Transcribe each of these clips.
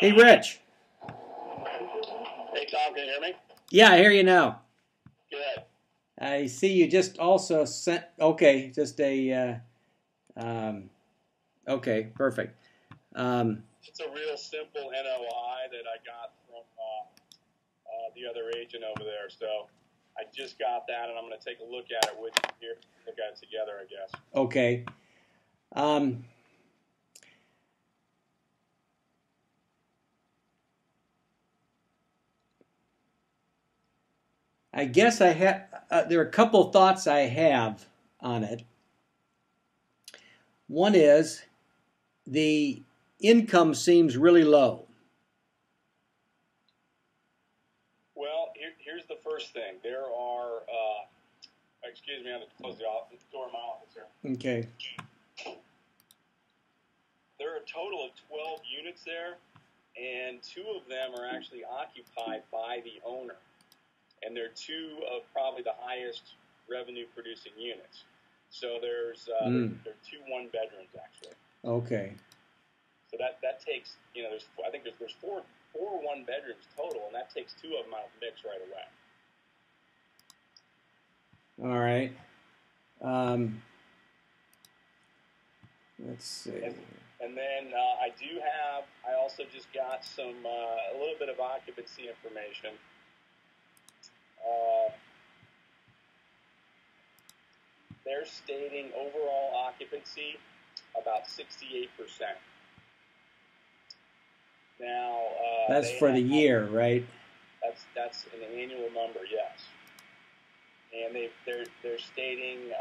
Hey, Rich. Hey, Tom, can you hear me? Yeah, I hear you now. Good. I see you just also sent, okay, just a, okay, perfect. It's a real simple NOI that I got from the other agent over there. So I just got that, and I'm going to take a look at it with you here. Look at it together, I guess. Okay. I guess I have, there are a couple thoughts I have on it. One is the income seems really low. Well, here's the first thing. There are, excuse me, I have to close the door of my office here. Okay. There are a total of 12 units there, and 2 of them are actually occupied by the owner. And they're 2 of probably the highest revenue producing units. So there's there are 2 1-bedrooms actually. Okay. So that takes, you know, I think there's four 1-bedrooms total, and that takes 2 of them out of the mix right away. All right. Let's see. And then I also just got some a little bit of occupancy information. They're stating overall occupancy about 68%. Now that's for the year, right? That's an annual number, yes. And they're stating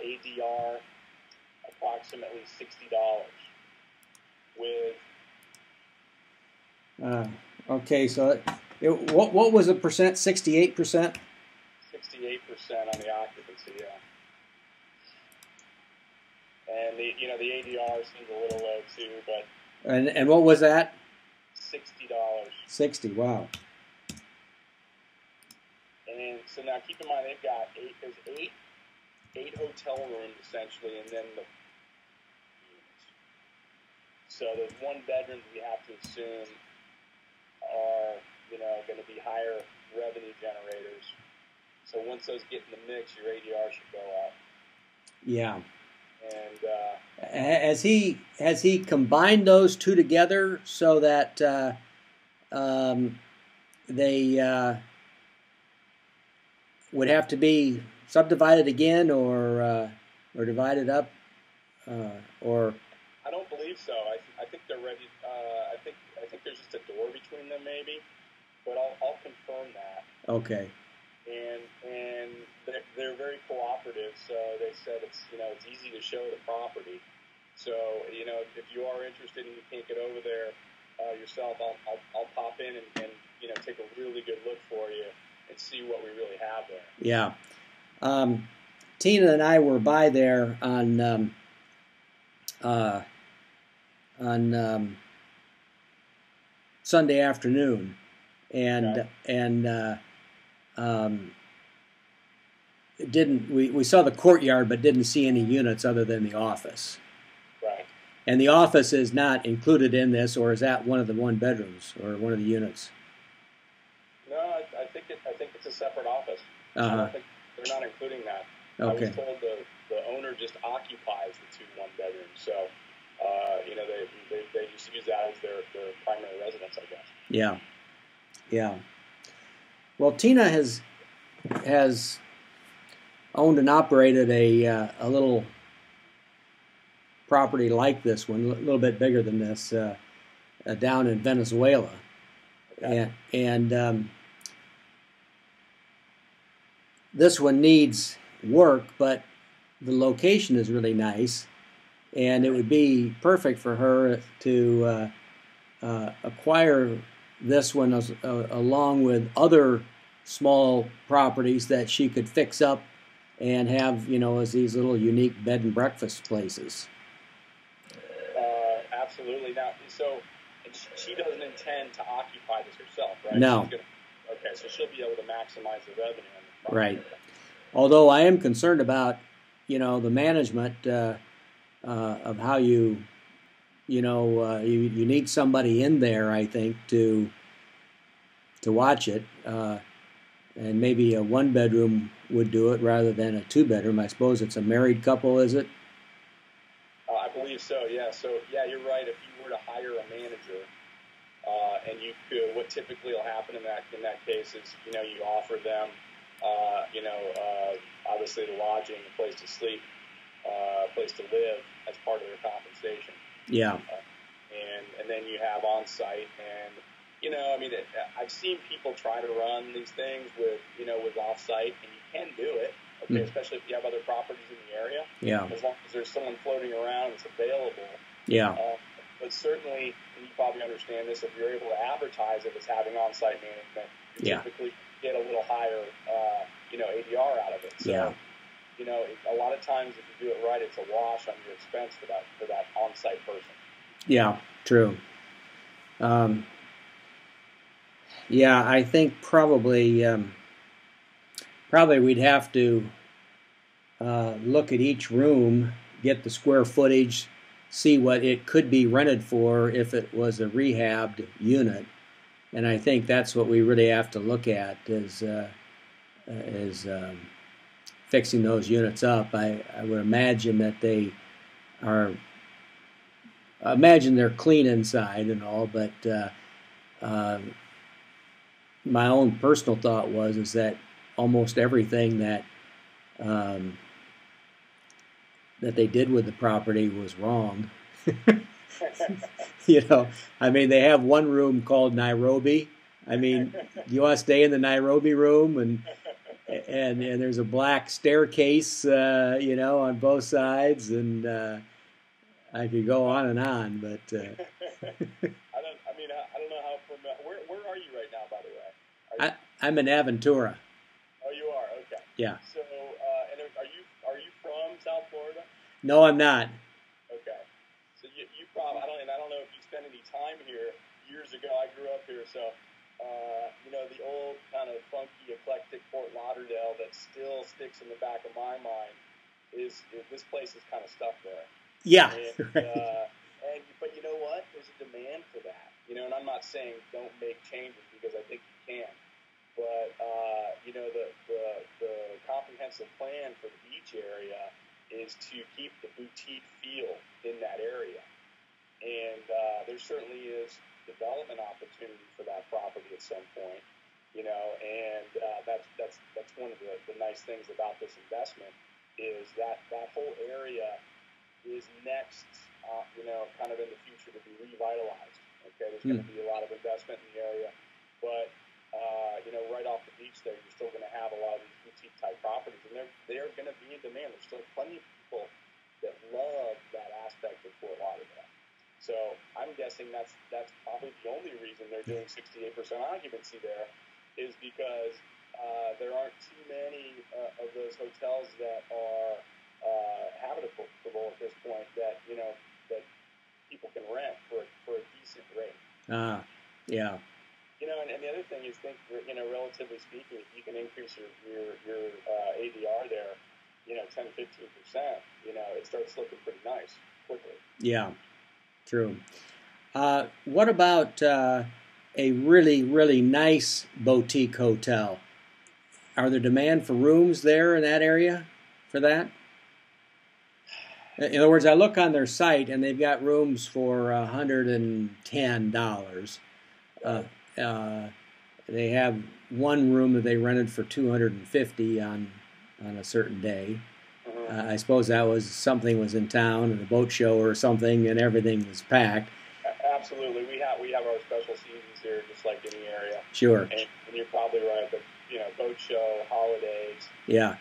ADR approximately $60 with. Okay, so what was the percent? 68%. 68% on the occupancy, yeah. And the ADR seems a little low too, but. And what was that? $60. 60. Wow. And so now keep in mind there's eight hotel rooms essentially, and then the units. So those 1-bedrooms we have to assume are going to be higher revenue generators. So once those get in the mix, your ADR should go up. Yeah. And has he combined those 2 together so that they would have to be subdivided again or divided up or? I don't believe so. I think they're ready. I think there's just a door between them maybe, but I'll confirm that. Okay. And they're very cooperative, so they said it's easy to show the property. So if you are interested and you can't get over there yourself, I'll pop in and take a really good look for you and see what we really have there. Yeah. Tina and I were by there on Sunday afternoon, and we saw the courtyard but didn't see any units other than the office. Right. And the office is not included in this, or is that one of the 1-bedrooms or one of the units? No, I think it's a separate office. Uh-huh. I don't think they're not including that. Okay. I was told the owner just occupies the 2 1-bedrooms, so they just use that as their primary residence, I guess. Yeah. Yeah. Well, Tina has owned and operated a little property like this one, a little bit bigger than this, down in Venezuela. Okay. And this one needs work, but the location is really nice, and it would be perfect for her to acquire this one along with other small properties that she could fix up and have, as these little unique bed and breakfast places. Absolutely. Now, so she doesn't intend to occupy this herself, right? No. Okay, so she'll be able to maximize the revenue on the property. Right. Although I am concerned about, the management of how you you need somebody in there, I think, to watch it, and maybe a one bedroom would do it rather than a two bedroom. I suppose it's a married couple, is it? I believe so. Yeah. So yeah, you're right. If you were to hire a manager, and you could, what typically will happen in that case is, you offer them, obviously the lodging, a place to sleep, a place to live as part of their compensation. Yeah. And then you have on site, and I've seen people try to run these things with off site, and you can do it. Okay, especially if you have other properties in the area. Yeah. As long as there's someone floating around that's available. Yeah. But certainly, and you probably understand this, if you're able to advertise it as having on-site management, you typically get a little higher, ADR out of it. So, a lot of times if you do it right, it's a wash on your expense for that on-site person. Yeah, true. Yeah, I think probably we'd have to look at each room, get the square footage, see what it could be rented for if it was a rehabbed unit, and I think that's what we really have to look at is fixing those units up. I would imagine that they are. I imagine they're clean inside and all, but my own personal thought is that almost everything that they did with the property was wrong. I mean, they have one room called Nairobi. I mean, you want to stay in the Nairobi room, and there's a black staircase, on both sides, and I could go on and on, but I don't know how familiar. Where are you right now, by the way? I'm in Aventura. Oh, you are? Okay. Yeah. So, and are you from South Florida? No, I'm not. Okay. So you probably I don't know if you spent any time here. Years ago, I grew up here, so the old kind of funky, eclectic Fort Lauderdale that still sticks in the back of my mind is this place is kind of stuck there. Yeah. And but you know what? There's a demand for that. And I'm not saying don't make changes because I think you can. But the comprehensive plan for the beach area is to keep the boutique feel in that area. And there certainly is development opportunity for that property at some point. And that's one of the nice things about this investment is that whole area is next, kind of in the future to be revitalized. Okay, there's going to be a lot of investment in the area, but right off the beach there, you're still going to have a lot of these boutique type properties, and they're going to be in demand. There's still plenty of people that love that aspect of Fort Lauderdale. So I'm guessing that's probably the only reason they're doing 68% occupancy there is because there aren't too many of those hotels that are habitable at this point that that people can rent for a decent rate. Yeah. And the other thing is, relatively speaking, if you can increase your ADR there, 10-15%, it starts looking pretty nice quickly. Yeah, true. What about a really, really nice boutique hotel? Are there demand for rooms there in that area for that? In other words, I look on their site and they've got rooms for $110. They have one room that they rented for $250 on a certain day. I suppose that was something was in town and a boat show or something, and everything was packed. Absolutely, we have our special seasons here, just like in the area. Sure. And you're probably right, but boat show, holidays. Yeah.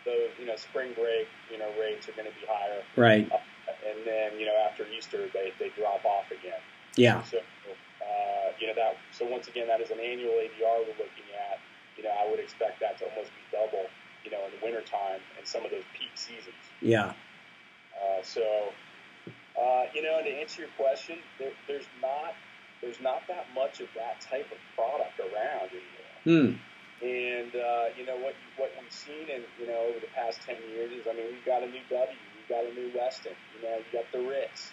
Those spring break, rates are going to be higher. Right. And then after Easter, they drop off again. Yeah. So so once again, that is an annual ADR we're looking at. I would expect that to almost be double, in the wintertime and some of those peak seasons. Yeah. And to answer your question, there's not that much of that type of product around anymore. And what we've seen in over the past 10 years is, we've got a new W, we've got a new Westin, you got the Ritz,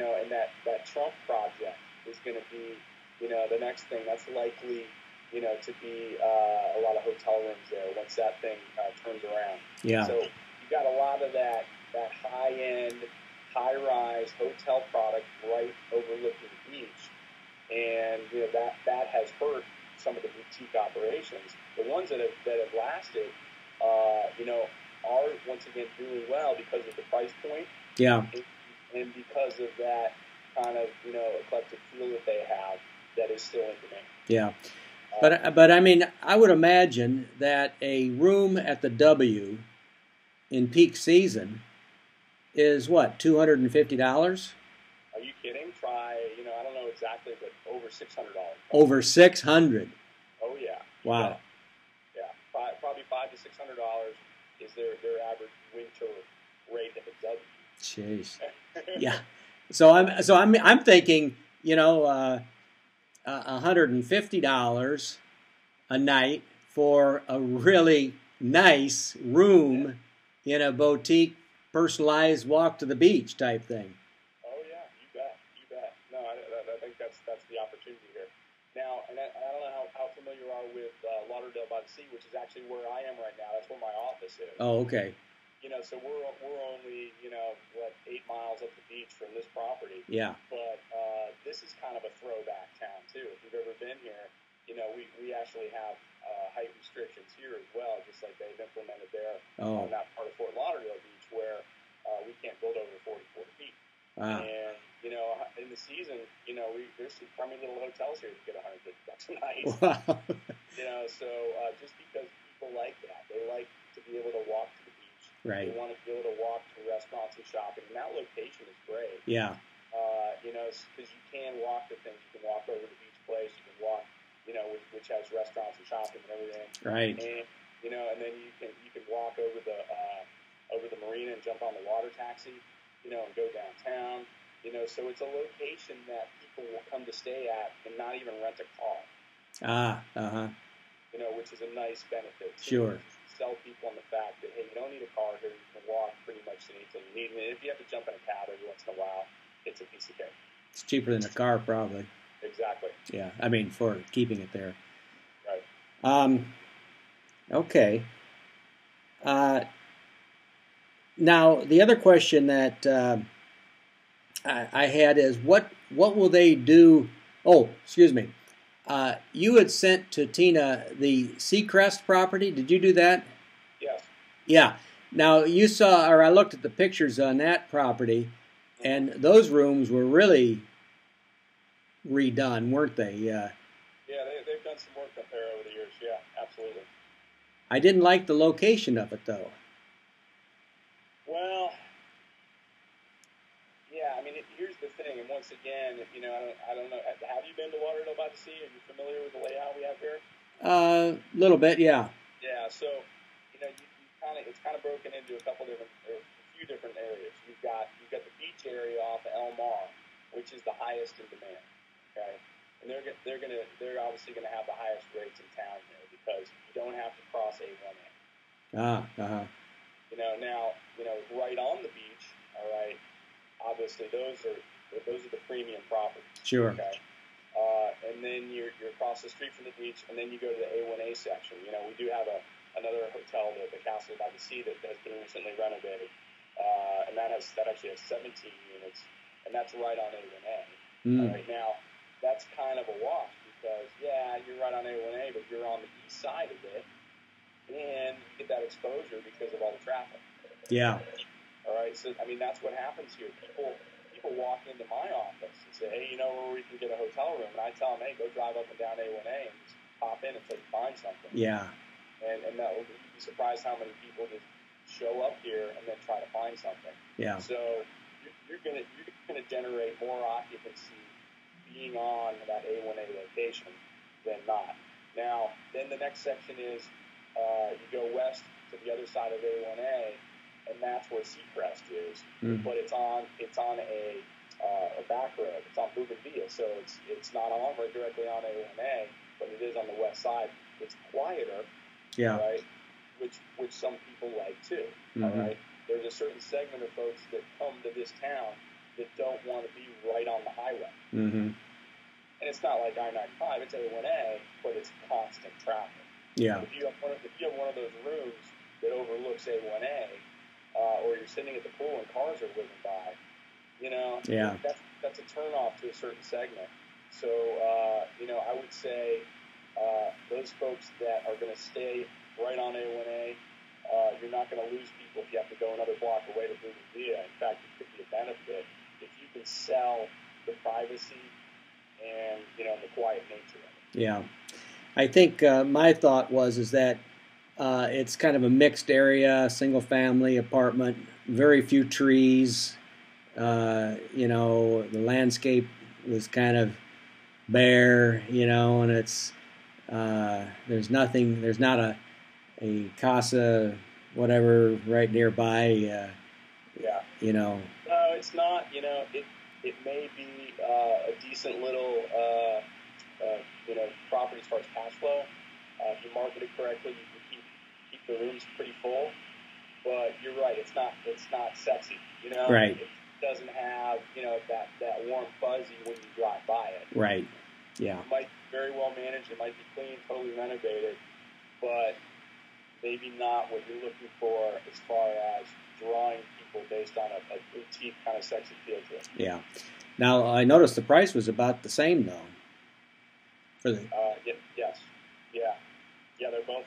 and that Trump project is going to be, the next thing. That's likely, to be a lot of hotel rooms there once that thing turns around. Yeah. So you got a lot of that high-end, high-rise hotel product right overlooking the beach, and that has hurt some of the boutique operations. The ones that have lasted, are once again doing well because of the price point. Yeah. And because of that kind of eclectic feel that they have, that is still in demand. Yeah. But I mean, I would imagine that a room at the W in peak season is what, $250? Are you kidding? Try, I don't know exactly, but over $600. Over $600. Oh yeah. Wow. Yeah. Probably $500 to $600 is their average winter rate at the W. Jeez. Yeah. So I'm thinking, $150 a night for a really nice room in a boutique, personalized walk to the beach type thing. Oh yeah, you bet. No, I think that's the opportunity here. Now, and I don't know how familiar you are with Lauderdale by the Sea, which is actually where I am right now. That's where my office is. Oh, okay. So we're only 8 miles up the beach from this property. Yeah. But this is kind of a throwback town too. If you've ever been here, we actually have height restrictions here as well, just like they've implemented there on that part of Fort Lauderdale Beach, where we can't build over 44 feet. Wow. And in the season, there's some crummy little hotels here that get $150 a night. Wow. So just because people like that, they like to be able to walk to the beach. Right. They want to be able to walk to restaurants and shopping, and that location is great. Yeah. Because you can walk to things. You can walk over to the beach place. You can walk, which has restaurants and shopping and everything. Right. And and then you can walk over the marina and jump on the water taxi, and go downtown. So it's a location that people will come to stay at and not even rent a car. Which is a nice benefit. Sure. Sell people on the fact that, hey, you don't need a car here. You can walk pretty much anything you need. And if you have to jump in a cab every once in a while, it's a piece of cake. It's cheaper than a car, probably. Exactly. Yeah, I mean, for keeping it there. Right. Okay. Now, the other question that I had is, what will they do? Oh, excuse me. You had sent to Tina the Seacrest property. Did you do that? Yes. Yeah. Now, you saw, or I looked at the pictures on that property, and those rooms were really redone, weren't they? Yeah, they've done some work up there over the years. Yeah, absolutely. I didn't like the location of it, though. Well, yeah, I mean, here's the thing, and once again, I don't know. Have you been to Lauderdale by the Sea? Are you familiar with the layout we have here? A little bit, yeah. Yeah, so it's kind of broken into a few different areas. You've got the beach area off of El Mar, which is the highest in demand. Okay, and they're obviously gonna have the highest rates in town here because you don't have to cross A1A. Now right on the beach. All right, obviously those are the premium properties. Sure. Okay. And then you're across the street from the beach, and then you go to the A1A section. We do have another hotel, the Castle by the Sea, that has been recently renovated, and that actually has 17 units, and that's right on A1A. All right, now that's kind of a wash because you're right on A1A, but you're on the east side of it, and you get that exposure because of all the traffic. Yeah. All right, so I mean that's what happens here. People walk into my office and say, hey, where we can get a hotel room? And I tell them, hey, go drive up and down A1A and just pop in until you find something. Yeah. And you'd be surprised how many people just show up here and then try to find something. Yeah. So you're gonna generate more occupancy being on that A1A location than not. Now, then the next section is you go west to the other side of A1A, and that's where Seacrest is. But it's on a back road. It's on Bougainville, so it's not directly on A1A, but it is on the west side. It's quieter, yeah, right? Which some people like too. All right, there's a certain segment of folks that come to this town that don't want to be right on the highway. Mm-hmm. And it's not like I-95, it's A1A, but it's constant traffic. Yeah. If you have one of those rooms that overlooks A1A, or you're sitting at the pool and cars are whizzing by, yeah, that's a turnoff to a certain segment. So, I would say those folks that are going to stay right on A1A, you're not going to lose people if you have to go another block away to Bougainvillea. In fact, it could be a benefit if you can sell the privacy and, the quiet nature of it. Yeah. I think my thought is that it's kind of a mixed area, single family apartment, very few trees. The landscape was kind of bare, and it's there's not a casa whatever right nearby. Yeah. No, it's not. It may be a decent little property as far as cash flow. If you market it correctly, you can keep the rooms pretty full. But you're right, it's not sexy. Right. It doesn't have that warm fuzzy when you drive by it. Right. Yeah. It might be very well managed. It might be clean, totally renovated, but maybe not what you're looking for as far as drawing people based on a boutique kind of sexy feel to it. Yeah. Now I noticed the price was about the same though. For the yes. Yeah, they're both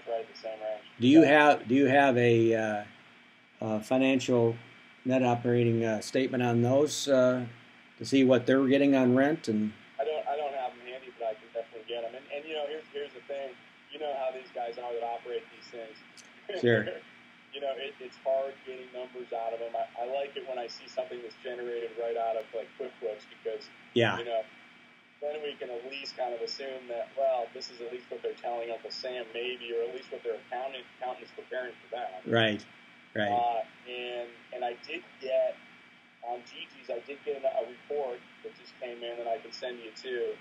right at the same range. Do you have a financial net operating statement on those to see what they're getting on rent? And I don't have them handy, but I can definitely get them. And here's the thing. You know how these guys are that operate these things. Sure. It's hard getting numbers out of them. I like it when I see something that's generated right out of like QuickBooks because then we can at least kind of assume that, well, this is at least what they're telling Uncle Sam, maybe, or at least what their accountant's preparing for them. Right. And I did get, on Gigi's, a report that just came in that I can send you to.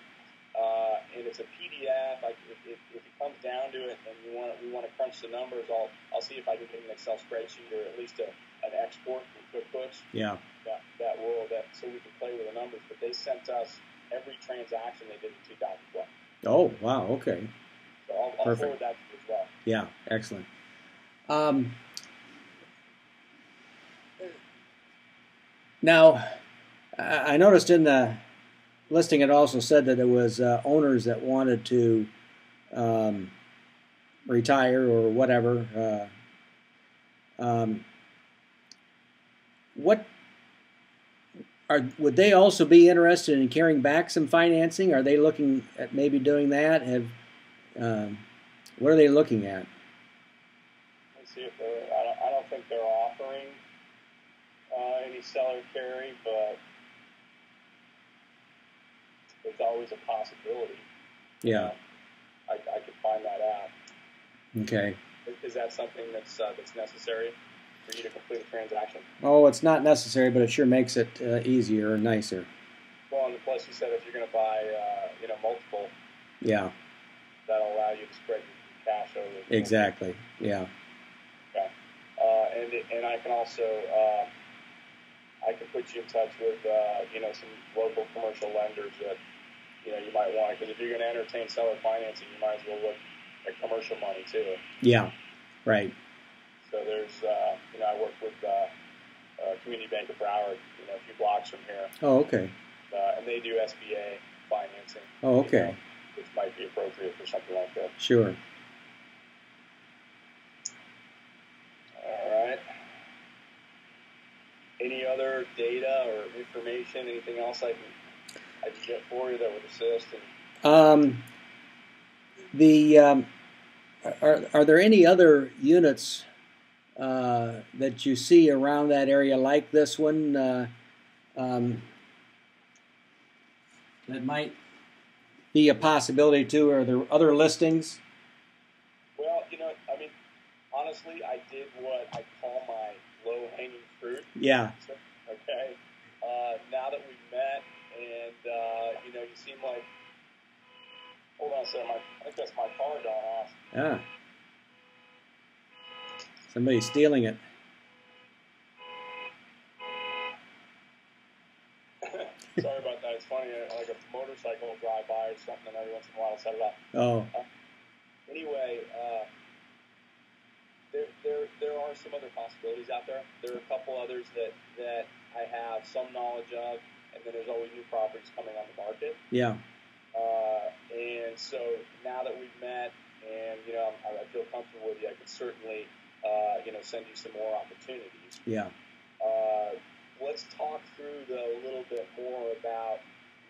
And it's a PDF. If it comes down to it and we want to crunch the numbers, I'll see if I can get an Excel spreadsheet or at least an export from QuickBooks. Yeah. So we can play with the numbers. But they sent us every transaction they did in 2012. Oh, wow, okay. So I'll forward that to you as well. Yeah, excellent. Now, I noticed in the listing it also said that it was owners that wanted to retire or whatever. Would they also be interested in carrying back some financing? Are they looking at maybe doing that? What are they looking at? Let's see if I don't think they're offering any seller carry, but it's always a possibility. Yeah. I could find that out. Okay. Is that something that's necessary for you to complete a transaction? Oh, it's not necessary, but it sure makes it easier and nicer. Well, and plus you said if you're going to buy, multiple. Yeah. That'll allow you to spread your cash over. Exactly. Yeah. Okay. And I can also I can put you in touch with some local commercial lenders that you might want, because if you're going to entertain seller financing, you might as well look at commercial money too. Yeah. Right. So there's I work with Community Bank of Broward, a few blocks from here. Oh, okay. And they do SBA financing. Oh, okay. Which might be appropriate for something like that. Sure. All right. Any other data or information? Anything else I can get for you that would assist? Are there any other units that you see around that area like this one that might be a possibility too? Are there other listings? Well, honestly, I did what I call my low-hanging fruit. Yeah. Okay. Now that we've met, and you seem like. Hold on a second. I think that's my car going off. Ah. Somebody's stealing it. Sorry about that. It's funny. Like a motorcycle will drive by or something, and every once in a while I'll set it off. Oh. Anyway, there are some other possibilities out there. There are a couple others that I have some knowledge of, and then there's always new properties coming on the market. Yeah. And so now that we've met, and I feel comfortable with you, I could certainly send you some more opportunities. Yeah. Let's talk through though a little bit more about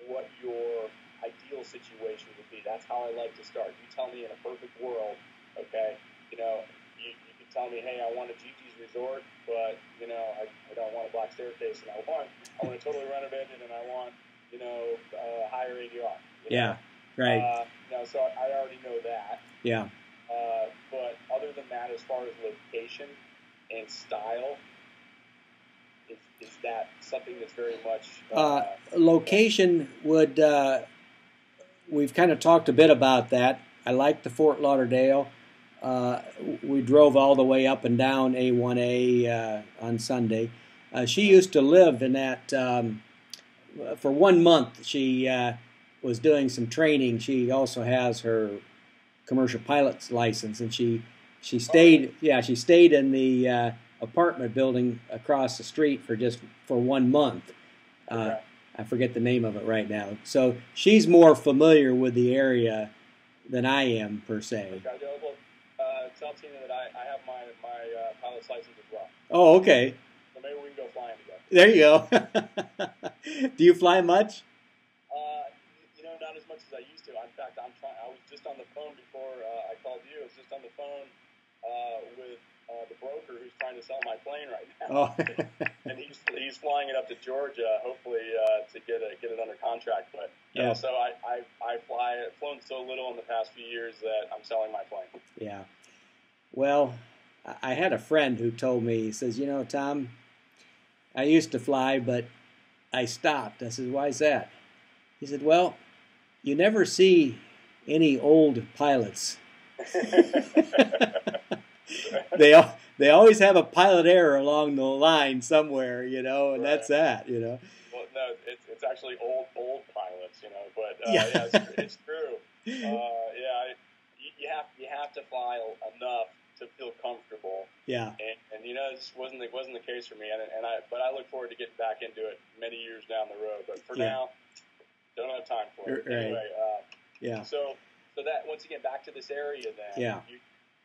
what your ideal situation would be. That's how I like to start. You tell me in a perfect world, okay? You can tell me, hey, I want a Gigi's resort, but I don't want a black staircase, and I want it totally renovated, and I want higher ADR. Yeah, right. So I already know that. Yeah. But other than that, as far as location and style, is that something that's very much location would? We've kind of talked a bit about that. I like the Fort Lauderdale. We drove all the way up and down A1A on Sunday. She used to live in that. For 1 month, she was doing some training. She also has her commercial pilot's license, and she stayed. Yeah, she stayed in the apartment building across the street for 1 month. Okay. I forget the name of it right now. So she's more familiar with the area than I am per se. Okay. Tell Tina that I have my pilot's license as well. Oh, okay. So maybe we can go flying together. There you go. Do you fly much? Not as much as I used to. In fact, I was just on the phone before I called you. I was just on the phone with the broker who's trying to sell my plane right now. Oh. And he's flying it up to Georgia, hopefully to get it under contract. But yeah. So I've flown so little in the past few years that I'm selling my plane. Yeah. Well, I had a friend who told me, he says, Tom, I used to fly, but I stopped. I said, why is that? He said, well, you never see any old pilots. They always have a pilot error along the line somewhere, and right. That's that, Well, no, it's actually old pilots, but yeah. It's true. You have to fly enough to feel comfortable. Yeah. And this wasn't the case for me, but I look forward to getting back into it many years down the road. But for now, don't have time for it. Right. Anyway, yeah. So that once again back to this area then. Yeah.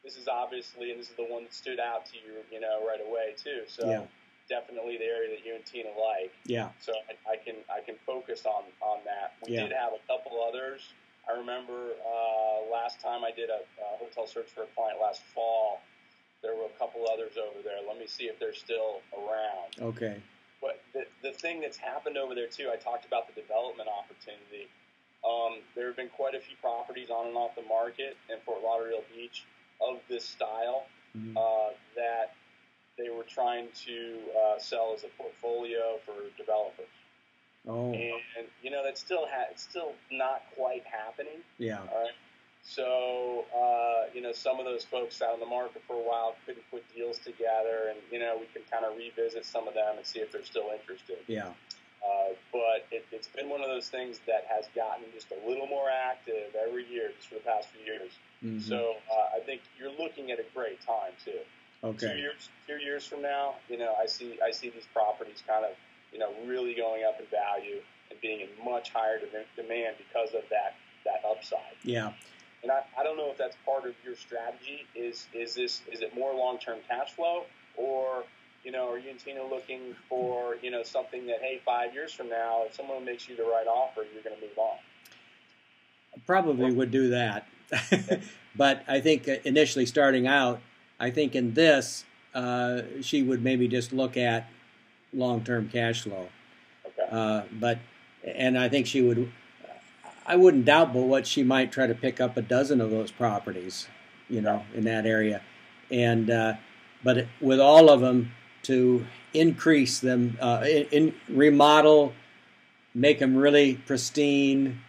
This is obviously, and this is the one that stood out to you, right away too. So yeah. Definitely the area that you and Tina like. Yeah. So I can focus on that. We did have a couple others. I remember last time I did a hotel search for a client last fall. There were a couple others over there. Let me see if they're still around. Okay. But the thing that's happened over there too, I talked about the development opportunity. There have been quite a few properties on and off the market in Fort Lauderdale Beach of this style that they were trying to sell as a portfolio for developers. Oh. And that's it's still not quite happening. Yeah. All right. So some of those folks out on the market for a while couldn't put deals together, and we can kind of revisit some of them and see if they're still interested. Yeah. But it's been one of those things that has gotten just a little more active every year, just for the past few years. Mm-hmm. So I think you're looking at a great time too. Okay. 2 years from now, I see these properties kind of really going up in value and being in much higher demand because of that upside. Yeah. And I don't know if that's part of your strategy. Is it more long-term cash flow, or are you and Tina looking for something that, hey, 5 years from now, if someone makes you the right offer, you're going to move on? Probably would do that. But I think initially starting out, I think in this, she would maybe just look at long-term cash flow. Okay. And I think she would, I wouldn't doubt but what she might try to pick up a dozen of those properties, in that area. And, but with all of them, to increase them, remodel, make them really pristine,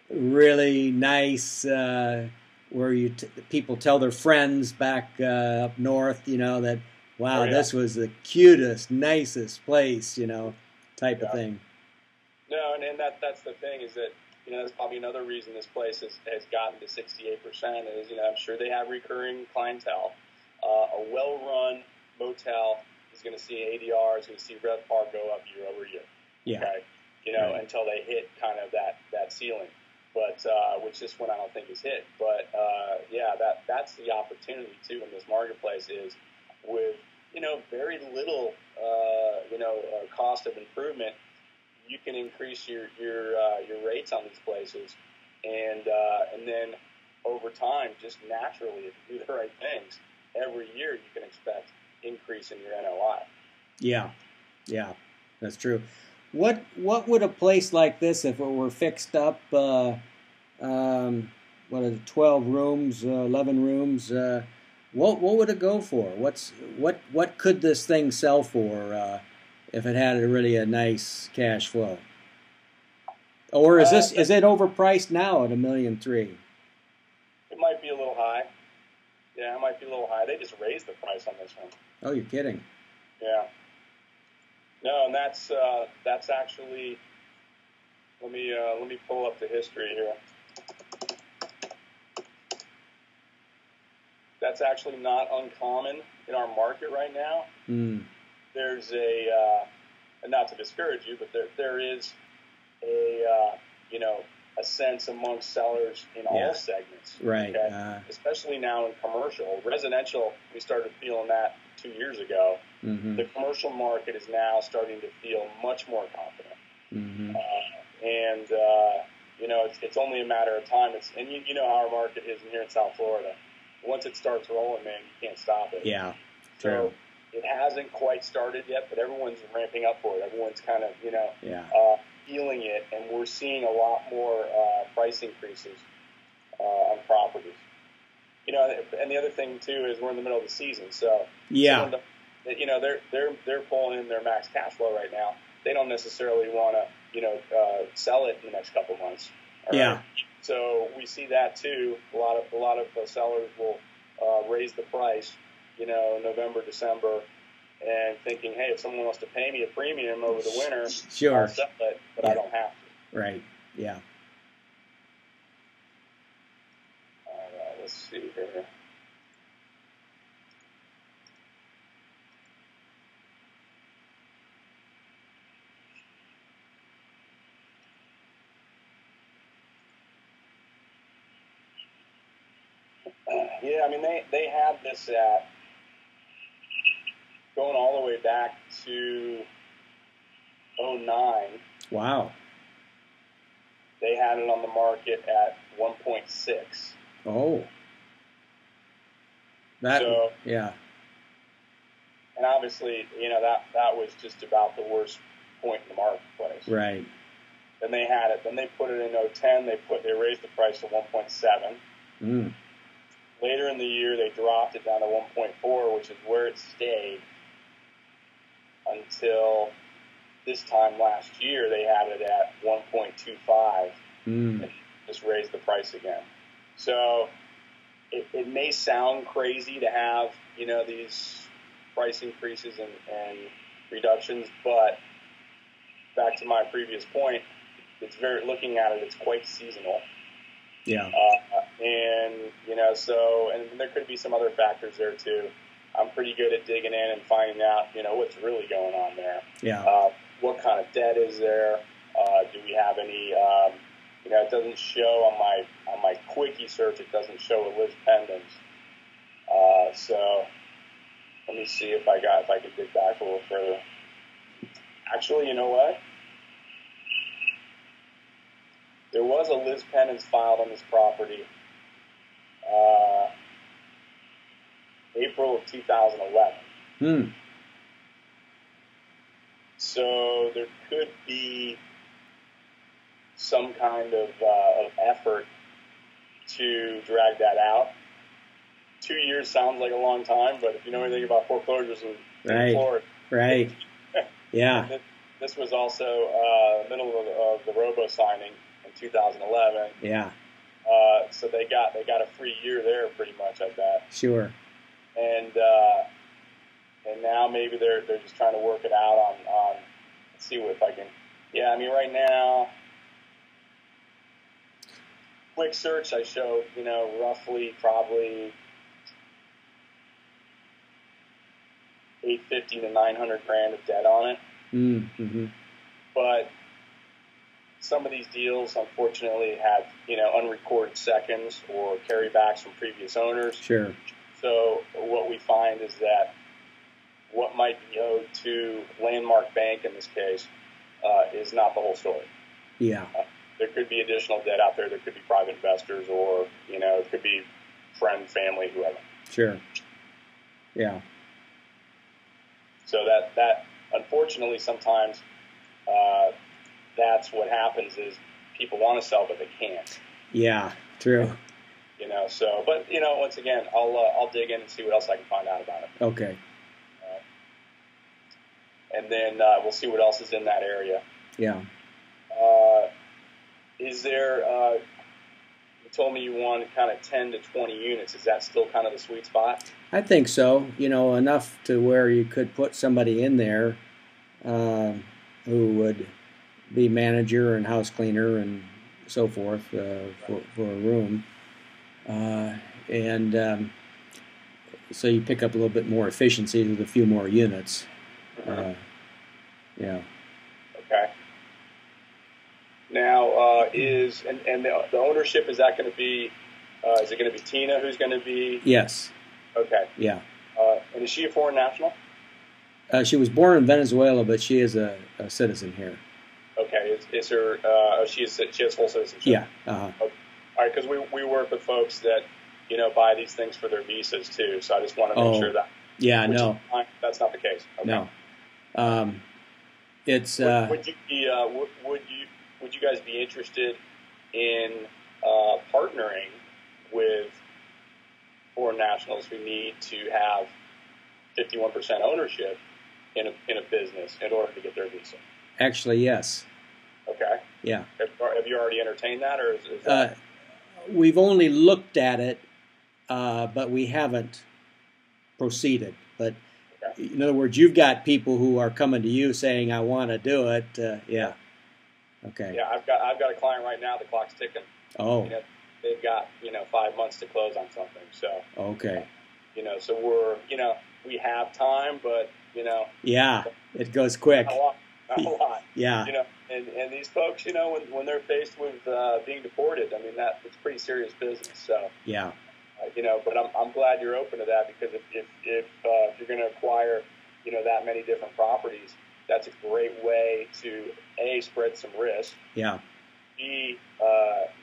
really nice, where people tell their friends back up north, that, wow, This was the cutest, nicest place, type of thing. No, and that's the thing is that, that's probably another reason this place has gotten to 68% is, I'm sure they have recurring clientele. A well-run motel is going to see ADR, is going to see RevPAR go up year over year. Yeah. Okay? Until they hit kind of that ceiling. But, which this one I don't think is hit. But, that's the opportunity, too, in this marketplace is with, very little, cost of improvement, you can increase your rates on these places. And then over time, just naturally, if you do the right things, every year you can expect increase in your NOI. Yeah, that's true. What would a place like this, if it were fixed up, what are it, 12 rooms, 11 rooms, what would it go for? What could this thing sell for if it had a nice cash flow? Or is it overpriced now at $1.3 million? It might be a little high. Yeah, it might be a little high. They just raised the price on this one. Oh, you're kidding. Yeah. No, and that's actually. Let me pull up the history here. That's actually not uncommon in our market right now. Mm. There's and not to discourage you, but there is a sense amongst sellers in all segments. Right. Okay? Especially now in commercial. Residential, we started feeling that 2 years ago. Mm-hmm. The commercial market is now starting to feel much more confident. Mm-hmm. It's only a matter of time. And you know how our market is here in South Florida. Once it starts rolling, man, you can't stop it. Yeah, true. So it hasn't quite started yet, but everyone's ramping up for it. Everyone's kind of, feeling it, and we're seeing a lot more price increases on properties. And the other thing too is we're in the middle of the season, so they're pulling in their max cash flow right now. They don't necessarily want to sell it in the next couple months. Right? So we see that too. A lot of sellers will raise the price, November, December, and thinking, hey, if someone wants to pay me a premium over the winter, sure, I'll sell it, but I don't have to. Right. Yeah. All right, let's see here. Yeah, I mean, they had this at going all the way back to 2009. Wow. They had it on the market at 1.6. Oh. Yeah. And obviously, that was just about the worst point in the marketplace. Right. Then they had it. Then they put it in 2010. They raised the price to 1.7. Mm. Later in the year, they dropped it down to 1.4, which is where it stayed until this time last year. They had it at 1.25 and just raised the price again. So it may sound crazy to have, these price increases and reductions, but back to my previous point, looking at it, it's quite seasonal. Yeah. And there could be some other factors there too. I'm pretty good at digging in and finding out, what's really going on there. Yeah. What kind of debt is there? Do we have any? It doesn't show on my quickie search. It doesn't show a Liz pendants. So let me see if I could dig back a little further. Actually, you know what? There was a Liz pendants filed on this property April of 2011. So there could be some kind of effort to drag that out. 2 years sounds like a long time, but if you know anything about foreclosures in Florida, right, yeah. This was also middle of the robo signing in 2011. Yeah. So they got a free year there, pretty much, I bet. Sure. And now maybe they're just trying to work it out on let's see if I can Yeah, I mean, right now, quick search, I show, roughly probably 850 to 900 grand of debt on it. Mm-hmm. But some of these deals, unfortunately, have, unrecorded seconds or carrybacks from previous owners. Sure. So what we find is that what might be owed to Landmark Bank in this case is not the whole story. Yeah. There could be additional debt out there. There could be private investors, or it could be friend, family, whoever. Sure. Yeah. So that unfortunately sometimes that's what happens is people want to sell but they can't. Yeah. True. So but once again I'll dig in and see what else I can find out about it. Okay. And then we'll see what else is in that area. Yeah. Is there, you told me you want kind of 10 to 20 units. Is that still kind of the sweet spot? I think so. Enough to where you could put somebody in there who would be manager and house cleaner and so forth for a room. So you pick up a little bit more efficiency with a few more units. Yeah. Okay. Now, the ownership, is that going to be, is it going to be Tina who's going to be? Yes. Okay. Yeah. And is she a foreign national? She was born in Venezuela, but she is a citizen here. Okay. Is her, she has full citizenship? Yeah. Uh-huh. Okay. All right, because we work with folks that, buy these things for their visas too, so I just want to make sure that. Yeah, no. That's not the case. Okay. No. It's. Would you guys be interested in partnering with foreign nationals who need to have 51% ownership in a business in order to get their visa? Actually, yes. Okay. Yeah. Have you already entertained that, or is that? We've only looked at it, but we haven't proceeded. But okay. In other words, you've got people who are coming to you saying, "I want to do it." Yeah. Okay. Yeah, I've got a client right now. The clock's ticking. Oh. They've got 5 months to close on something. So. Okay. So we're we have time, but Yeah, it goes quick. Not a lot. Yeah. And these folks, when they're faced with being deported, I mean it's pretty serious business. So. Yeah. But I'm glad you're open to that, because if you're going to acquire that many different properties, that's a great way to A, spread some risk. Yeah. B,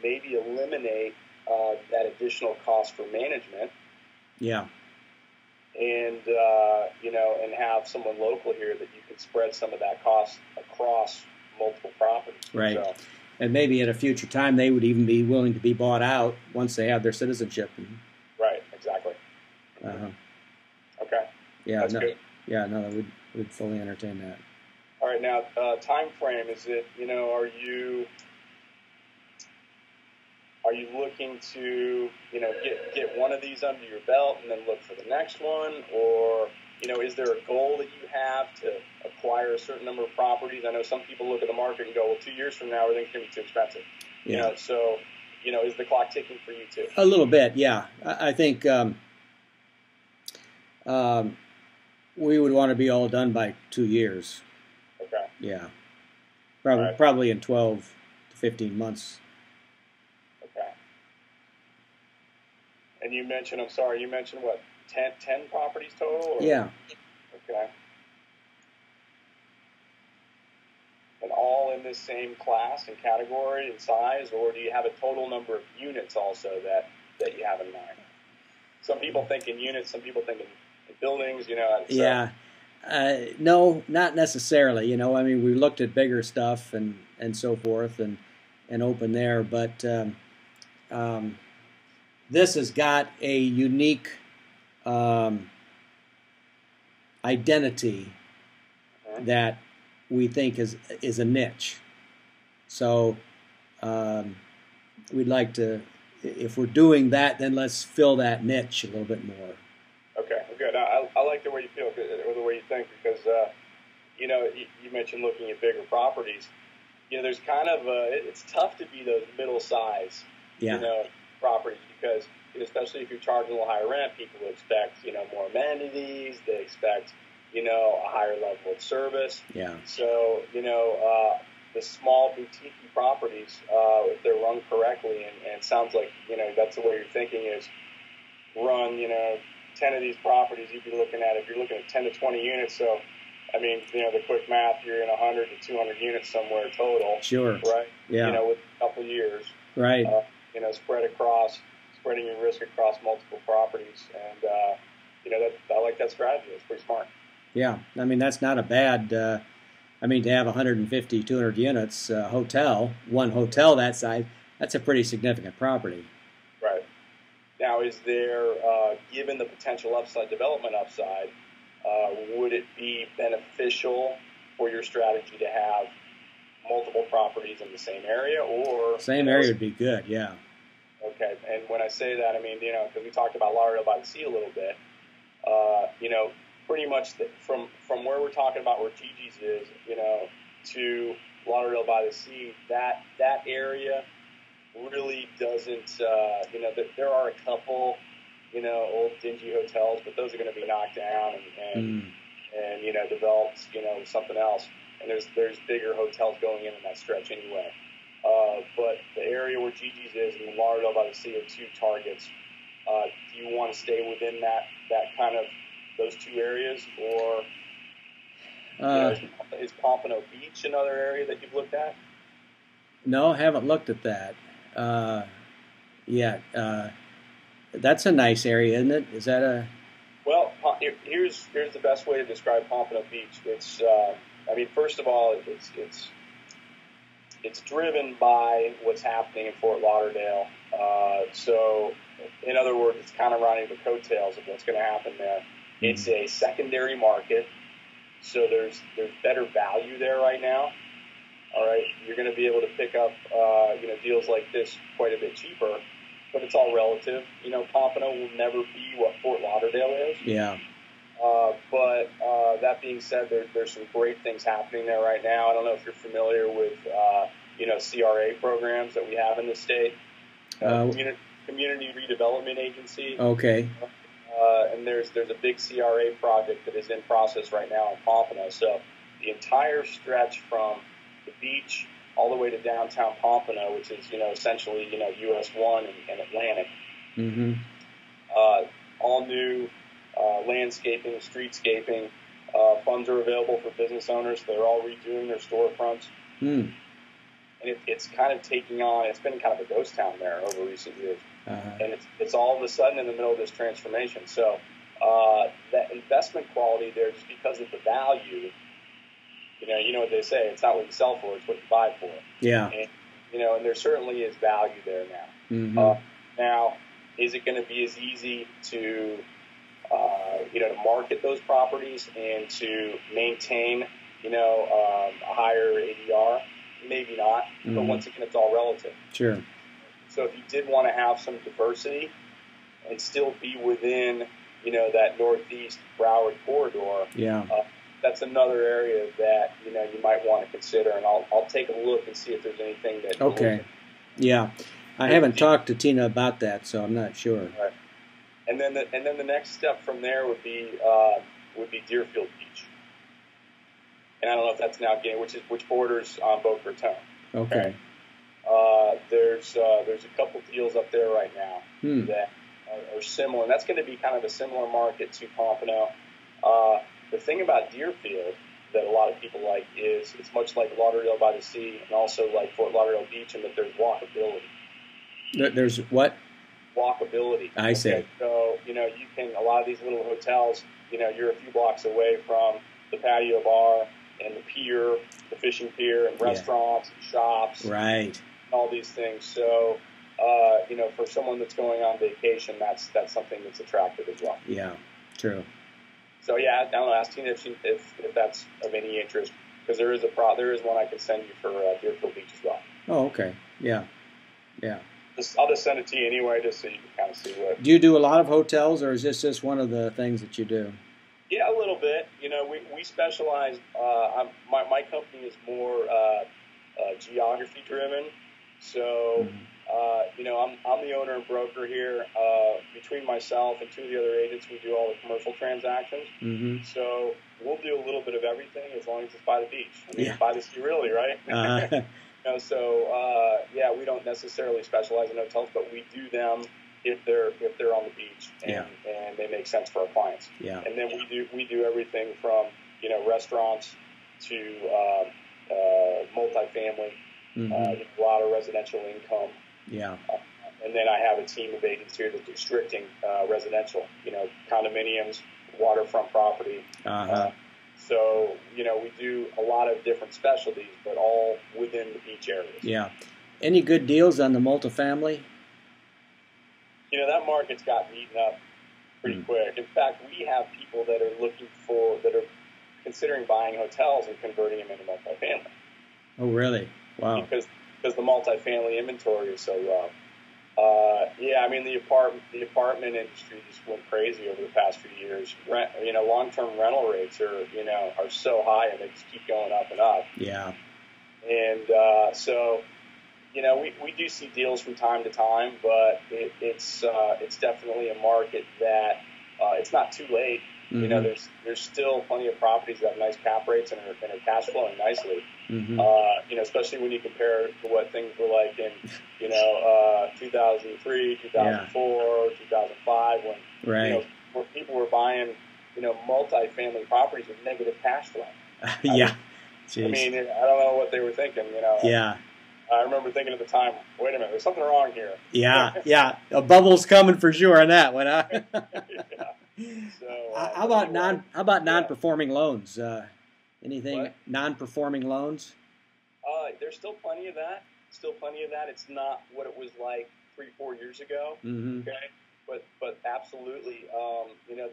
maybe eliminate that additional cost for management. Yeah. And and have someone local here that you can spread some of that cost across multiple properties. Right. So, and maybe at a future time they would even be willing to be bought out once they have their citizenship. Right. Exactly. Uh-huh. Okay. Yeah. That's good. Yeah. No, we'd fully entertain that. All right. Now, time frame, is it? Are you looking to get one of these under your belt and then look for the next one, or is there a goal that you have to acquire a certain number of properties? I know some people look at the market and go, well, 2 years from now everything's going to be too expensive. Yeah. So is the clock ticking for you too? A little bit, yeah. I think we would want to be all done by 2 years. Okay. Yeah. Right. Probably in 12 to 15 months. Okay. And you mentioned what, 10 properties total? Or? Yeah. Okay. And all in this same class and category and size, or do you have a total number of units also that you have in mind? Some people think in units, some people think in buildings, So. Yeah. No, not necessarily. I mean, we looked at bigger stuff and so forth and open there, but this has got a unique identity that we think is a niche. So we'd like to, if we're doing that, then let's fill that niche a little bit more. Okay, good. I like the way you feel, or the way you think, because you mentioned looking at bigger properties. there's kind of it's tough to be those middle size, properties because especially if you're charging a little higher rent, people expect more amenities. They expect a higher level of service. Yeah. So the small boutique properties, if they're run correctly, and it sounds like that's the way you're thinking is run 10 of these properties. You'd be looking at if you're looking at 10 to 20 units. So I mean, the quick math, you're in 100 to 200 units somewhere total. Sure. Right? Yeah. With a couple of years. Right. Spreading your risk across multiple properties. And, I like that strategy. It's pretty smart. Yeah. I mean, that's not a bad, to have 150, 200 units, one hotel that size, that's a pretty significant property. Right. Now, is there, given the potential development upside, would it be beneficial for your strategy to have multiple properties in the same area, or same area would be good? Yeah. Okay, and when I say that, I mean because we talked about Lauderdale by the Sea a little bit. Pretty much from where we're talking about where Gigi's is, to Lauderdale by the Sea, that area really doesn't. There are a couple. Old dingy hotels, but those are going to be knocked down and developed, with something else. And there's bigger hotels going in that stretch anyway. But the area where Gigi's is and Lauderdale by the Sea are two targets. Do you want to stay within that kind of those two areas, or is Pompano Beach another area that you've looked at? No, I haven't looked at that yet. That's a nice area, isn't it? Is that a... Well, here's the best way to describe Pompano Beach. It's, first of all, it's driven by what's happening in Fort Lauderdale. So, in other words, it's kind of riding the coattails of what's going to happen there. Mm-hmm. It's a secondary market, so there's better value there right now. All right, you're going to be able to pick up deals like this quite a bit cheaper. But it's all relative. Pompano will never be what Fort Lauderdale is. Yeah. But that being said, there's some great things happening there right now. I don't know if you're familiar with, CRA programs that we have in the state. Community Redevelopment Agency. Okay. And there's a big CRA project that is in process right now in Pompano. So the entire stretch from the beach all the way to downtown Pompano, which is, essentially, US 1 and Atlantic. Mm-hmm. All new landscaping, streetscaping. Funds are available for business owners. They're all redoing their storefronts. Mm. And it's kind of it's been kind of a ghost town there over recent years. Uh-huh. And it's all of a sudden in the middle of this transformation. So that investment quality there, just because of the value, you know what they say, it's not what you sell for, it's what you buy for. Yeah. And, and there certainly is value there now. Mm-hmm. Now, is it going to be as easy to, to market those properties and to maintain, a higher ADR? Maybe not, mm-hmm. but once again, it's all relative. Sure. So if you did want to have some diversity and still be within, that northeast Broward corridor, yeah. That's another area that you might want to consider, and I'll take a look and see if there's anything that. Okay. Yeah, I haven't talked to Tina about that, so I'm not sure. Right. And then the next step from there would be Deerfield Beach, and I don't know if that's now getting which borders on Boca Raton. Okay. There's a couple deals up there right now that are similar, and that's going to be kind of a similar market to Pompano. The thing about Deerfield that a lot of people like is it's much like Lauderdale by the Sea and also like Fort Lauderdale Beach in that there's walkability. There's what? Walkability. I see. Okay, so, you can, a lot of these little hotels, you're a few blocks away from the patio bar and the pier, the fishing pier, and restaurants and shops. Right. And all these things. So, for someone that's going on vacation, that's something that's attractive as well. Yeah, true. So yeah, I don't know. Ask Tina if that's of any interest, because there is one I can send you for Deerfield Beach as well. Oh, okay. Yeah. I'll just send it to you anyway, just so you can kind of see what. Do you do a lot of hotels, or is this just one of the things that you do? Yeah, a little bit. We specialize. My company is more geography driven. So, you know, I'm the owner and broker here. Between myself and two of the other agents, we do all the commercial transactions. Mm-hmm. So we'll do a little bit of everything as long as it's by the beach. I mean, Yeah. by the sea, really, right? You know, so yeah, we don't necessarily specialize in hotels, but we do them if they're on the beach and they make sense for our clients. Yeah. And then we do everything from, you know, restaurants to multifamily, a lot of residential income. Yeah. And then I have a team of agents here that do stricting residential, you know, condominiums, waterfront property. So, you know, we do a lot of different specialties, but all within the beach areas. Yeah. Any good deals on the multifamily? You know, that market's gotten eaten up pretty quick. In fact, we have people that are considering buying hotels and converting them into multifamily. Oh, really? Wow. Because the multifamily inventory is so rough. Yeah, I mean the apartment industry just went crazy over the past few years. You know, long-term rental rates are so high and they just keep going up and up. Yeah. And so, you know, we do see deals from time to time, but it's definitely a market that it's not too late. You know, there's still plenty of properties that have nice cap rates and are cash flowing nicely. You know, especially when you compare to what things were like in, you know, 2003, 2004, 2005, when you know, where people were buying, you know, multifamily properties with negative cash flow. Yeah. I mean, I don't know what they were thinking. You know. Yeah. I remember thinking at the time, wait a minute, there's something wrong here. Yeah, yeah. A bubble's coming for sure on that one, huh? So, how about non-performing loans? Anything non-performing loans? There's still plenty of that. It's not what it was like 3-4 years ago. Okay, but absolutely. You know,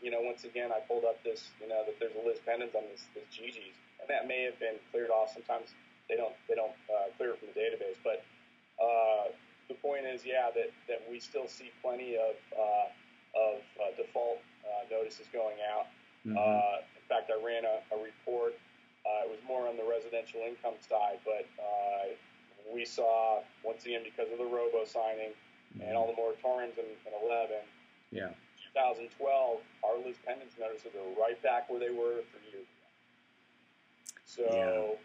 you know, once again, I pulled up this, you know, that there's a Liz pendants on this Gigi's, and that may have been cleared off. Sometimes they don't clear it from the database, but the point is, yeah, that we still see plenty of default notices going out. In fact, I ran a report. It was more on the residential income side, but we saw, once again, because of the robo signing and all the moratoriums in 11, 2012, our Liz pendants notices are right back where they were 3 years ago. So.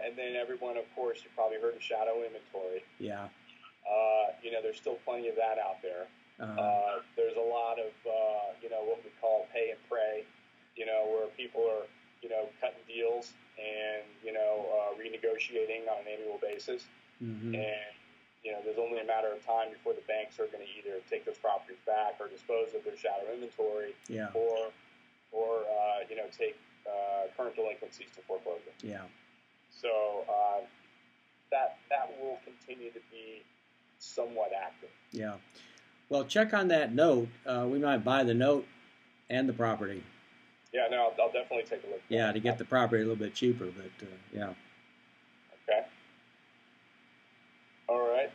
And then everyone, of course, you probably heard of shadow inventory. Yeah. You know, there's still plenty of that out there. There's a lot of, you know, what we call pay and pray, you know, where people are, you know, cutting deals and, you know, renegotiating on an annual basis. And, you know, there's only a matter of time before the banks are going to either take those properties back or dispose of their shadow inventory or you know, take current delinquencies to foreclosure. Yeah. So that will continue to be somewhat active. Yeah. Well, check on that note. We might buy the note and the property. Yeah, no, I'll definitely take a look. Yeah, to get the property a little bit cheaper, but yeah. Okay. All right.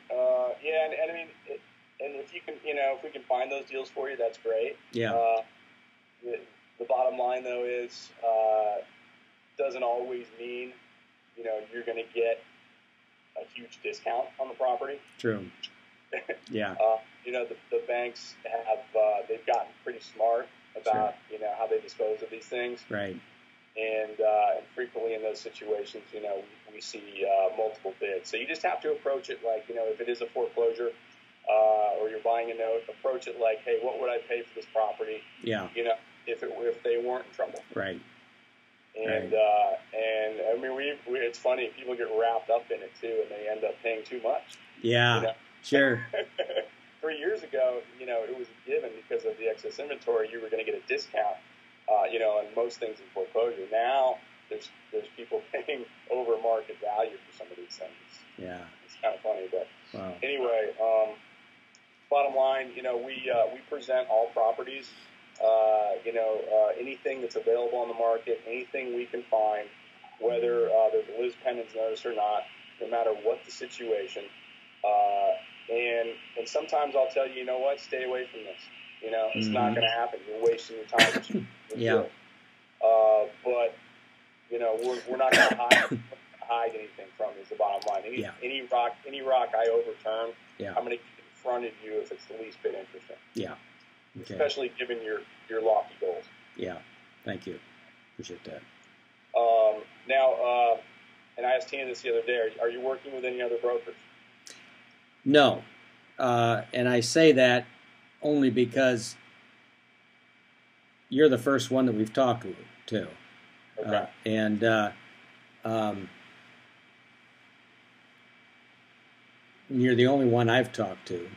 Yeah, and I mean, and if you can, you know, if we can find those deals for you, that's great. Yeah. The bottom line though is, doesn't always mean, you know, you're going to get a huge discount on the property. True. Yeah. You know, the banks have, they've gotten pretty smart about, you know, how they dispose of these things. Right. And frequently in those situations, you know, we see multiple bids. So you just have to approach it like, you know, if it is a foreclosure or you're buying a note, approach it like, hey, what would I pay for this property? Yeah. You know, if they weren't in trouble. Right. And I mean, it's funny, people get wrapped up in it too, and they end up paying too much. Yeah, you know? Sure. 3 years ago, you know, it was a given because of the excess inventory, you were going to get a discount, you know, on most things in foreclosure. Now, there's people paying over market value for some of these things. Yeah. It's kind of funny, but anyway, bottom line, you know, we present all properties. You know, anything that's available on the market, anything we can find, whether there's a Liz pendants notice or not, no matter what the situation. And sometimes I'll tell you, you know what, stay away from this. You know, it's not going to happen. You're wasting your time. Yeah. But, you know, we're not going to hide anything from you. Is the bottom line. Yeah. Any rock I overturn, Yeah. I'm going to keep in front of you if it's the least bit interesting. Yeah. Okay. Especially given your lofty goals. Yeah. Thank you. Appreciate that. Now, and I asked Tina this the other day. Are you working with any other brokers? No. And I say that only because you're the first one that we've talked to. Okay. You're the only one I've talked to.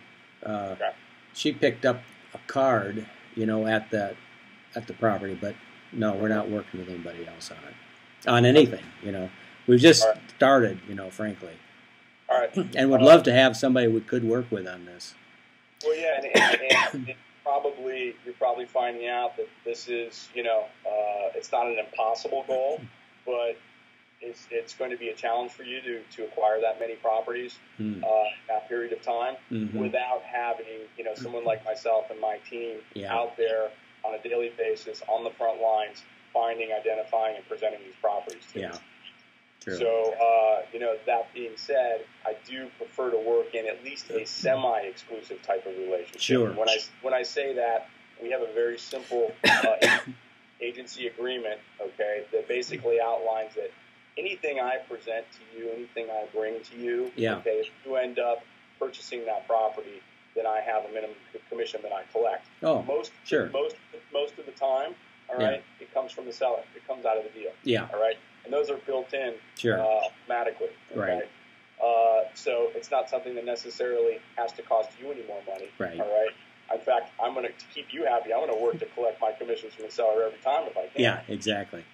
Okay. She picked up a card, at the property, but no, we're not working with anybody else on anything. We've just started, frankly. All right. And would love to have somebody we could work with on this. Well, yeah, and you're probably finding out that this is, it's not an impossible goal, but it's going to be a challenge for you to acquire that many properties in that period of time without having, someone like myself and my team out there on a daily basis on the front lines, finding, identifying, and presenting these properties to you. True. So, that being said, I do prefer to work in at least a semi-exclusive type of relationship. Sure. When I say that, we have a very simple agency agreement, okay, that basically outlines that anything I present to you, anything I bring to you, okay, if you end up purchasing that property, then I have a minimum commission that I collect. Oh, most of the time, all right, it comes from the seller. It comes out of the deal. Yeah. All right. And those are built in automatically. Okay? Right. So it's not something that necessarily has to cost you any more money. Right. All right. In fact, to keep you happy, I'm going to work to collect my commissions from the seller every time if I can. Yeah, exactly.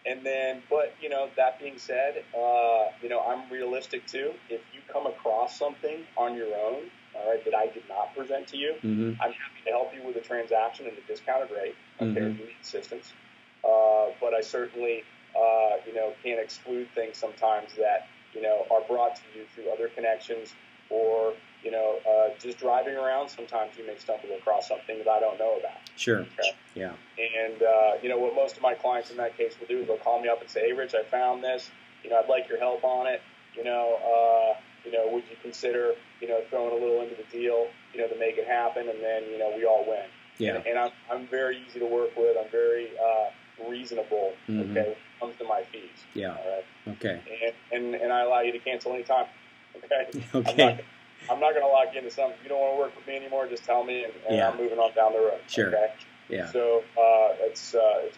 And then, but, that being said, I'm realistic too. If you come across something on your own, all right, that I did not present to you, I'm happy to help you with a transaction at a discounted rate. Okay, if you need assistance. But I certainly, can't exclude things sometimes that, are brought to you through other connections or, just driving around. Sometimes you may stumble across something that I don't know about. Sure. Okay? Yeah. And, what most of my clients in that case will do is they'll call me up and say, hey, Rich, I found this. I'd like your help on it. Would you consider, throwing a little into the deal, to make it happen? And then, we all win. Yeah. And I'm very easy to work with. I'm very reasonable, okay, when it comes to my fees. Yeah. All right. Okay. And I allow you to cancel anytime. Okay. Okay. I'm not going to lock you into something. If you don't want to work with me anymore, just tell me, and I'm moving on down the road. Sure. Okay. Yeah. So it's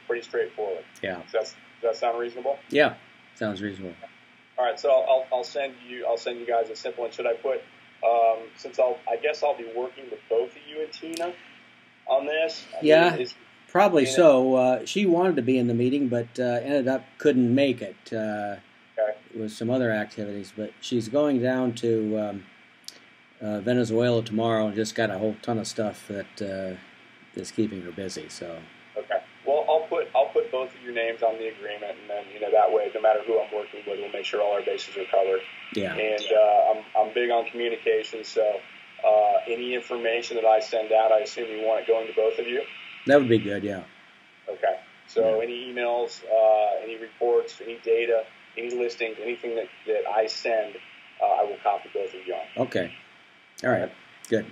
pretty straightforward. Yeah. Does that sound reasonable? Yeah. Sounds reasonable. All right. So I'll send you guys a simple one. Should I put since I guess I'll be working with both of you and Tina on this? Probably so. She wanted to be in the meeting, but ended up couldn't make it with some other activities. But she's going down to Venezuela tomorrow and just got a whole ton of stuff that is keeping her busy. So okay. Well, I'll put both of your names on the agreement, and then that way, no matter who I'm working with, we'll make sure all our bases are covered. Yeah. And I'm big on communication, so any information that I send out, I assume you want it going to both of you. That would be good, yeah. Okay. So any emails, any reports, any data, any listings, anything that I send, I will copy both of you on. Okay. All right. Good.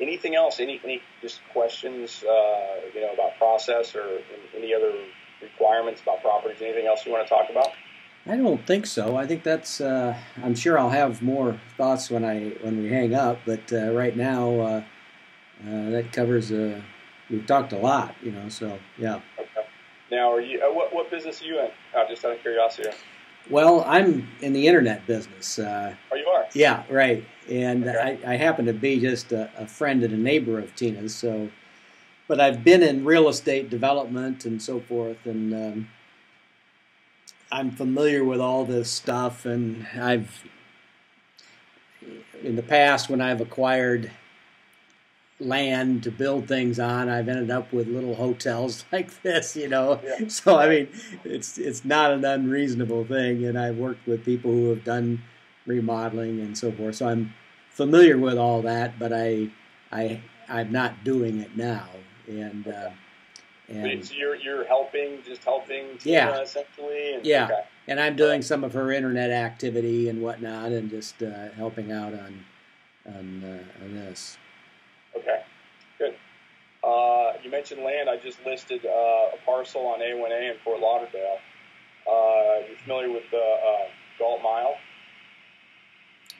Anything else? Any just questions, about process or any other requirements about properties? Anything else you want to talk about? I don't think so. I think that's. I'm sure I'll have more thoughts when we hang up. But right now, that covers. We've talked a lot, So yeah. Okay. Now, are you? What business are you in? Just out of curiosity. Well, I'm in the internet business. Oh, you are? Yeah, right. And I happen to be just a friend and a neighbor of Tina's. So, but I've been in real estate development and so forth, and I'm familiar with all this stuff. And in the past, when I've acquired land to build things on, I've ended up with little hotels like this, Yeah. So I mean, it's not an unreasonable thing, and I've worked with people who have done remodeling and so forth. So I'm familiar with all that, but I'm not doing it now, And so you're helping Tina yeah, essentially. And, yeah. Okay. And I'm doing some of her internet activity and whatnot, and just helping out on this. Okay. Good. You mentioned land. I just listed a parcel on A1A in Fort Lauderdale. You familiar with the Galt Mile?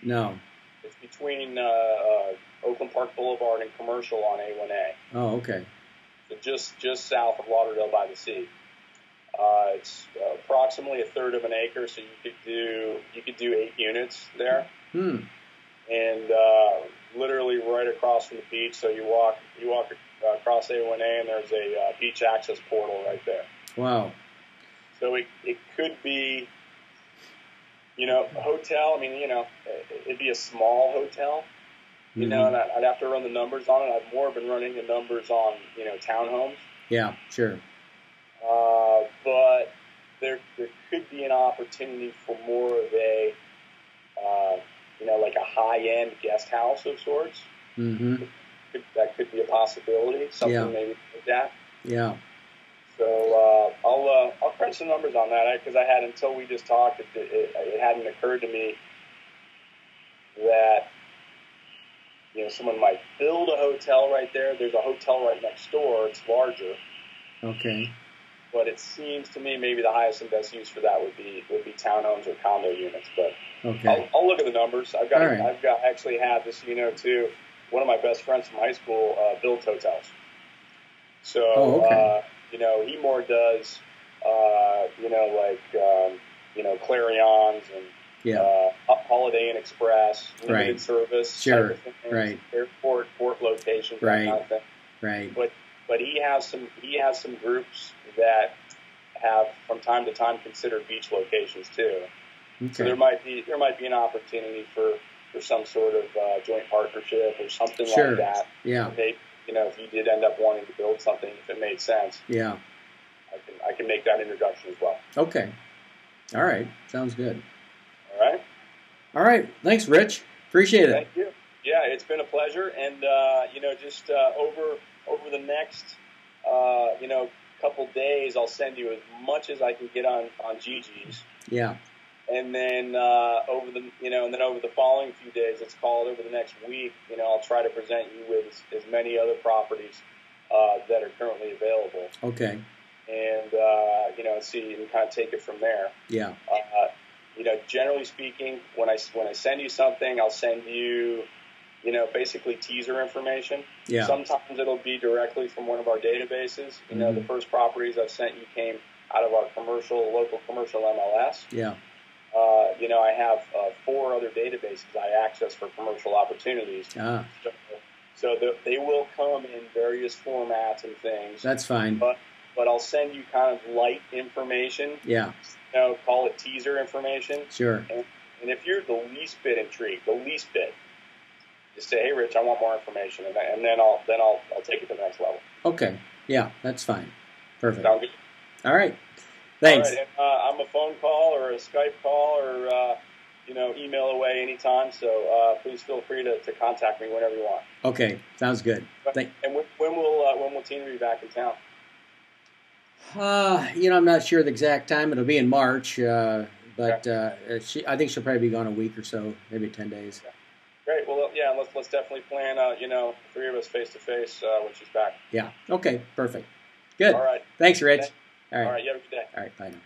No. It's between Oakland Park Boulevard and Commercial on A1A. Oh, okay. So just south of Lauderdale by the Sea. It's approximately a third of an acre, so you could do 8 units there. Hmm. And literally right across from the beach. So you walk across A1A, and there's a beach access portal right there. Wow. So it could be, a hotel. I mean, it'd be a small hotel, and I'd have to run the numbers on it. I've more been running the numbers on, townhomes. Yeah, sure. But there could be an opportunity for more of a, like a high-end guest house of sorts. Mm-hmm. That could be a possibility. Something maybe like that. Yeah. So I'll crunch some numbers on that because I had, until we just talked, it hadn't occurred to me that someone might build a hotel right there. There's a hotel right next door. It's larger. Okay. But it seems to me maybe the highest and best use for that would be townhomes or condo units. But okay. I'll look at the numbers. I've actually had this, too. One of my best friends from high school builds hotels. So he more does Clarions and Holiday Inn Express, limited service, sure, type of things, airport, port locations, that kind of thing. Right. But he has some groups that have from time to time considered beach locations too. Okay. So there might be an opportunity for some sort of joint partnership or something like that. Yeah. Maybe, if you did end up wanting to build something, if it made sense. Yeah. I can make that introduction as well. Okay. All right. Sounds good. All right. Thanks, Rich. Appreciate it. Thank you. Yeah, it's been a pleasure. And, just over the next, couple days, I'll send you as much as I can get on Gigi's. Yeah. And then over the following few days, it's called over the next week, I'll try to present you with as many other properties that are currently available. Okay. And, see and kind of take it from there. Yeah. Generally speaking, when I send you something, I'll send you, basically teaser information. Yeah. Sometimes it'll be directly from one of our databases. The first properties I've sent you came out of our local commercial MLS. Yeah. I have 4 other databases I access for commercial opportunities. Ah. So they will come in various formats and things. That's fine. But I'll send you kind of light information. Yeah. Call it teaser information. Sure. And if you're the least bit intrigued, just say, "Hey, Rich, I want more information," and then I'll take it to the next level. Okay. Yeah, that's fine. Perfect. Sound good? All right. Thanks. All right. And, I'm a phone call or a Skype call or email away anytime. So please feel free to contact me whenever you want. Okay. Sounds good. And when will Tina be back in town? I'm not sure the exact time. It'll be in March, but I think she'll probably be gone a week or so, maybe 10 days. Okay. Great. Well, yeah, let's definitely plan, 3 of us face to face when she's back. Yeah. Okay. Perfect. Good. All right. Thanks, Rich. All right. You have a good day. All right. Bye now.